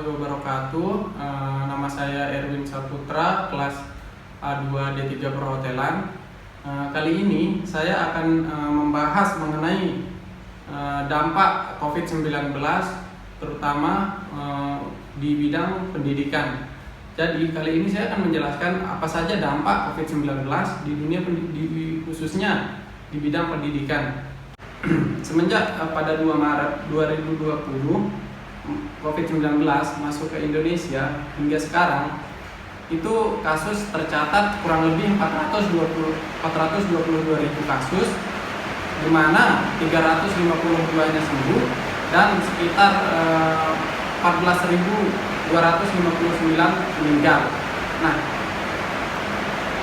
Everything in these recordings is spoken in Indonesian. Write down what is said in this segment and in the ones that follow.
warahmatullahi wabarakatuh. Nama saya Erwin Saputra, kelas A2 D3 Perhotelan. Kali ini saya akan membahas mengenai dampak COVID-19, terutama di bidang pendidikan. Jadi kali ini saya akan menjelaskan apa saja dampak COVID-19 di dunia khususnya di bidang pendidikan. Semenjak pada 2 Maret 2020 COVID-19 masuk ke Indonesia hingga sekarang, itu kasus tercatat kurang lebih 422.000 kasus, di mana 352-nya sembuh dan sekitar 14.259 meninggal. Nah,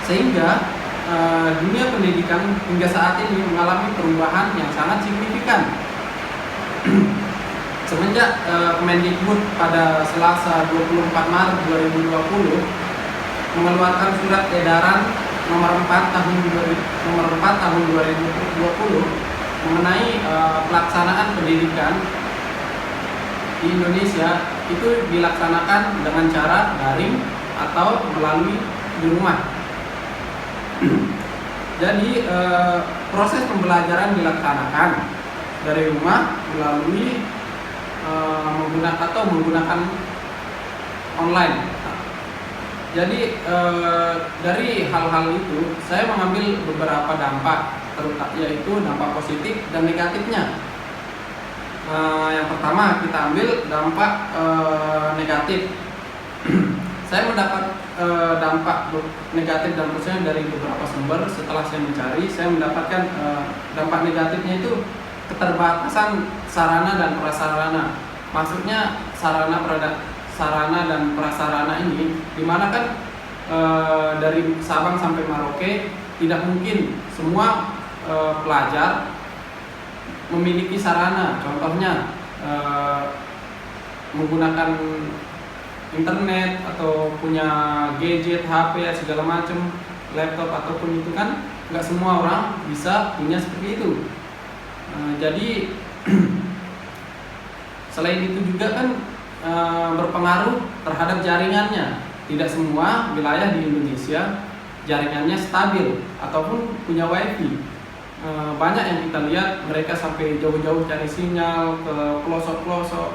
sehingga dunia pendidikan hingga saat ini mengalami perubahan yang sangat signifikan. Semenjak Kemendikbud pada Selasa 24 Maret 2020 mengeluarkan surat edaran nomor 4 tahun 2020 mengenai pelaksanaan pendidikan di Indonesia, itu dilaksanakan dengan cara daring atau melalui di rumah. Jadi proses pembelajaran dilaksanakan dari rumah melalui menggunakan online. Jadi dari hal-hal itu saya mengambil beberapa dampak, yaitu dampak positif dan negatifnya. Yang pertama kita ambil dampak negatif. Saya mendapat dampak negatif dan positifnya dari beberapa sumber. Setelah saya mencari, saya mendapatkan dampak negatifnya itu keterbatasan sarana dan prasarana. Maksudnya sarana dan prasarana ini, dimana kan dari Sabang sampai Merauke tidak mungkin semua pelajar memiliki sarana. Contohnya menggunakan internet atau punya gadget, HP, segala macam, laptop ataupun itu kan nggak semua orang bisa punya seperti itu. Jadi selain itu juga kan berpengaruh terhadap jaringannya. Tidak semua wilayah di Indonesia jaringannya stabil ataupun punya wifi. Banyak yang kita lihat mereka sampai jauh-jauh cari sinyal ke pelosok-pelosok,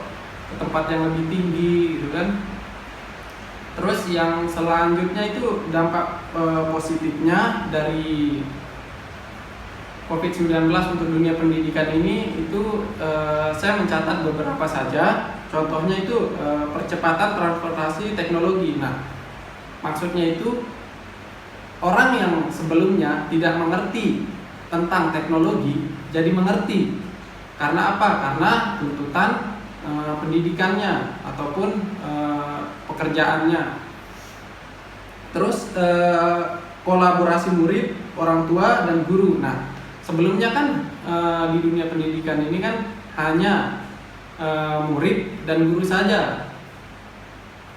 ke tempat yang lebih tinggi gitu kan. Terus yang selanjutnya itu dampak positifnya dari COVID-19 untuk dunia pendidikan ini, itu saya mencatat beberapa saja. Contohnya itu percepatan transportasi teknologi. Nah, maksudnya itu orang yang sebelumnya tidak mengerti tentang teknologi jadi mengerti. Karena apa? Karena tuntutan pendidikannya ataupun pekerjaannya. Terus kolaborasi murid, orang tua dan guru. Nah, sebelumnya kan di dunia pendidikan ini kan hanya murid dan guru saja.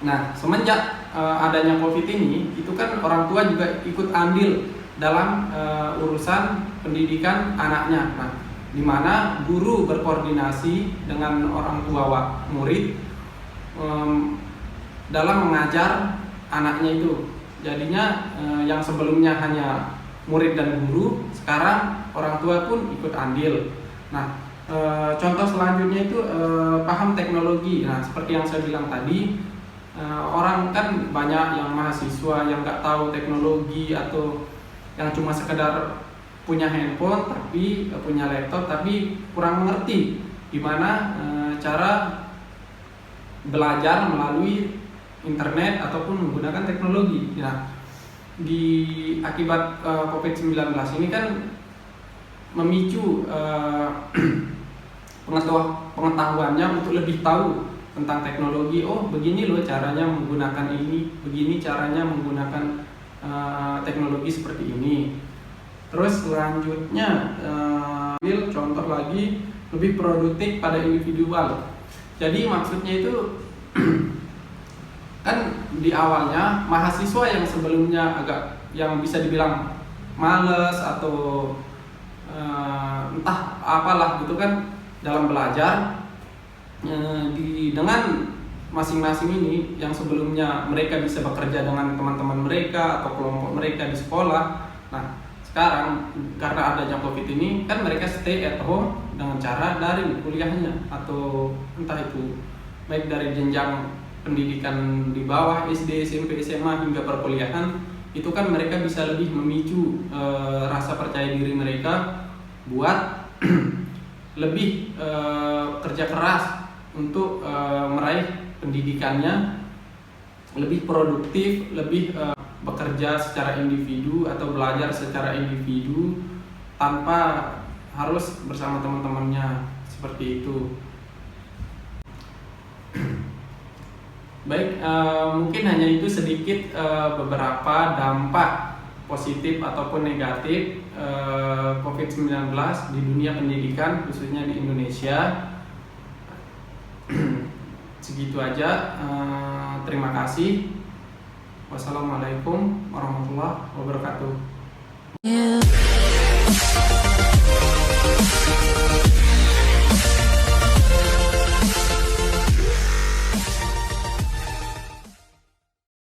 Nah, semenjak adanya COVID ini, itu kan orang tua juga ikut andil dalam urusan pendidikan anaknya. Nah, di mana guru berkoordinasi dengan orang tua murid dalam mengajar anaknya itu. Jadinya yang sebelumnya hanya murid dan guru, sekarang orang tua pun ikut andil. Nah, contoh selanjutnya itu paham teknologi. Nah, seperti yang saya bilang tadi, orang kan banyak yang mahasiswa yang nggak tahu teknologi, atau yang cuma sekedar punya handphone tapi punya laptop tapi kurang mengerti gimana cara belajar melalui internet ataupun menggunakan teknologi. Nah, di akibat COVID-19 ini kan memicu pengetahuannya untuk lebih tahu tentang teknologi. Oh, begini loh caranya menggunakan ini, begini caranya menggunakan teknologi seperti ini. Terus selanjutnya ambil contoh lagi, lebih produktif pada individual. Jadi maksudnya itu kan di awalnya mahasiswa yang sebelumnya agak yang bisa dibilang males atau entah apalah gitu kan dalam belajar, dengan masing-masing ini yang sebelumnya mereka bisa bekerja dengan teman-teman mereka atau kelompok mereka di sekolah. Nah, sekarang karena adanya COVID ini kan mereka stay at home dengan cara daring kuliahnya, atau entah itu baik dari jenjang pendidikan di bawah SD, SMP, SMA hingga perkuliahan, itu kan mereka bisa lebih memicu rasa percaya diri mereka buat lebih kerja keras untuk meraih pendidikannya, lebih produktif, lebih bekerja secara individu atau belajar secara individu tanpa harus bersama teman-temannya, seperti itu. Baik, mungkin hanya itu sedikit beberapa dampak positif ataupun negatif COVID-19 di dunia pendidikan, khususnya di Indonesia. Segitu aja, terima kasih. Wassalamualaikum warahmatullahi wabarakatuh.